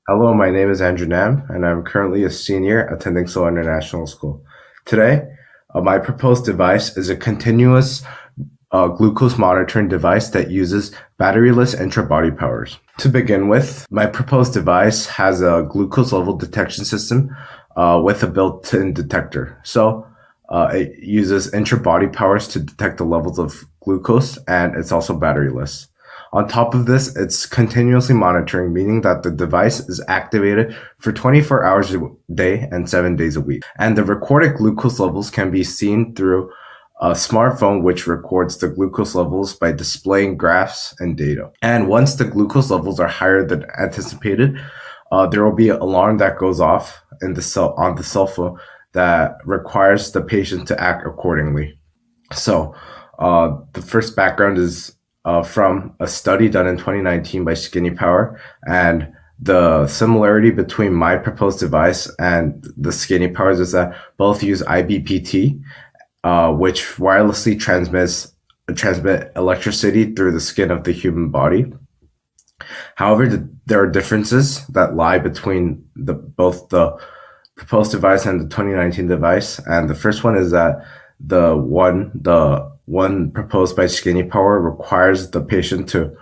Hello, my name is Andrew Nam, and I'm currently a senior attending Seoul International School. Today, my proposed device is a continuous glucose monitoring device that uses batteryless intra-body powers. To begin with, my proposed device has a glucose level detection system with a built-in detector. It uses intra-body powers to detect the levels of glucose, and it's also batteryless. On top of this, it's continuously monitoring, meaning that the device is activated for 24 hours a day and 7 days a week. And the recorded glucose levels can be seen through a smartphone, which records the glucose levels by displaying graphs and data. And once the glucose levels are higher than anticipated, there will be an alarm that goes off on the cell phone that requires the patient to act accordingly. The first background is from a study done in 2019 by Skinny Power, and the similarity between my proposed device and the Skinny Powers is that both use IBPT, which wirelessly transmit electricity through the skin of the human body. However, there are differences that lie between both the proposed device and the 2019 device. And the first one is that the one proposed by Skinny Power requires the patient to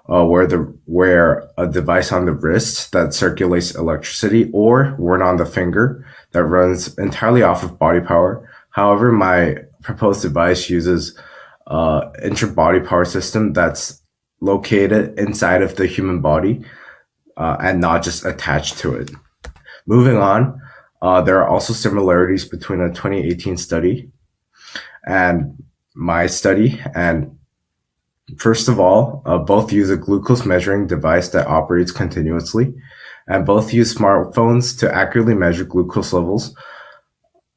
wear a device on the wrist that circulates electricity, or one on the finger that runs entirely off of body power. However, my proposed device uses intra-body power system that's located inside of the human body and not just attached to it. Moving on, there are also similarities between a 2018 study and my study. And first of all, both use a glucose measuring device that operates continuously, and both use smartphones to accurately measure glucose levels.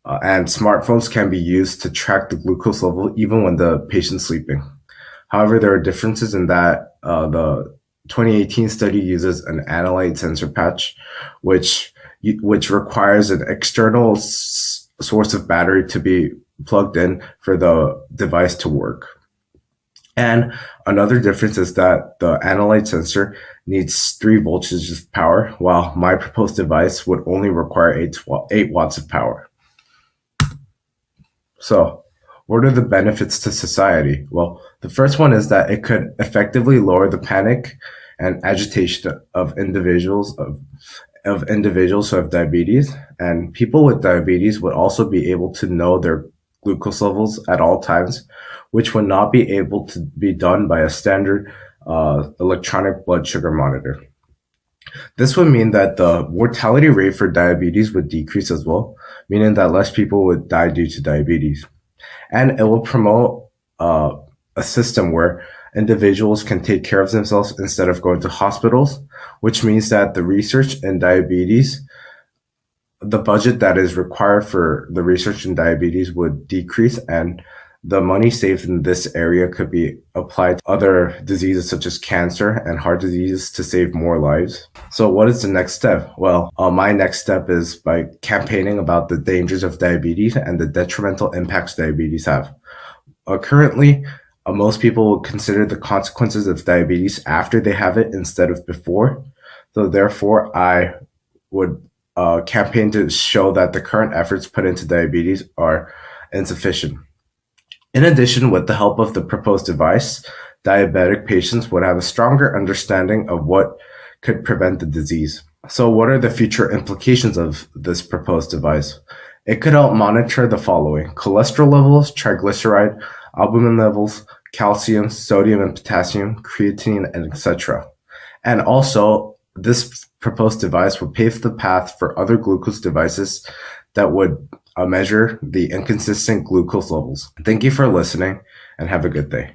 And smartphones can be used to track the glucose level even when the patient's sleeping. However, there are differences in that the 2018 study uses an analyte sensor patch, which requires an external source of battery to be plugged in for the device to work. And another difference is that the analyte sensor needs 3 voltages of power, while my proposed device would only require 8 watts of power. So, what are the benefits to society? Well, the first one is that it could effectively lower the panic and agitation of individuals who have diabetes, and people with diabetes would also be able to know their glucose levels at all times, which would not be able to be done by a standard electronic blood sugar monitor. This would mean that the mortality rate for diabetes would decrease as well, meaning that less people would die due to diabetes. And it will promote a system where individuals can take care of themselves instead of going to hospitals, which means that the research in diabetes, the budget that is required for the research in diabetes would decrease, and the money saved in this area could be applied to other diseases such as cancer and heart disease to save more lives. So what is the next step? Well, my next step is by campaigning about the dangers of diabetes and the detrimental impacts diabetes have. Currently, most people would consider the consequences of diabetes after they have it instead of before. So therefore, I would campaign to show that the current efforts put into diabetes are insufficient. In addition, with the help of the proposed device, diabetic patients would have a stronger understanding of what could prevent the disease. So what are the future implications of this proposed device? It could help monitor the following: cholesterol levels, triglyceride, albumin levels, calcium, sodium and potassium, creatinine, and etc. And also, this proposed device would pave the path for other glucose devices that would measure the inconsistent glucose levels. Thank you for listening, and have a good day.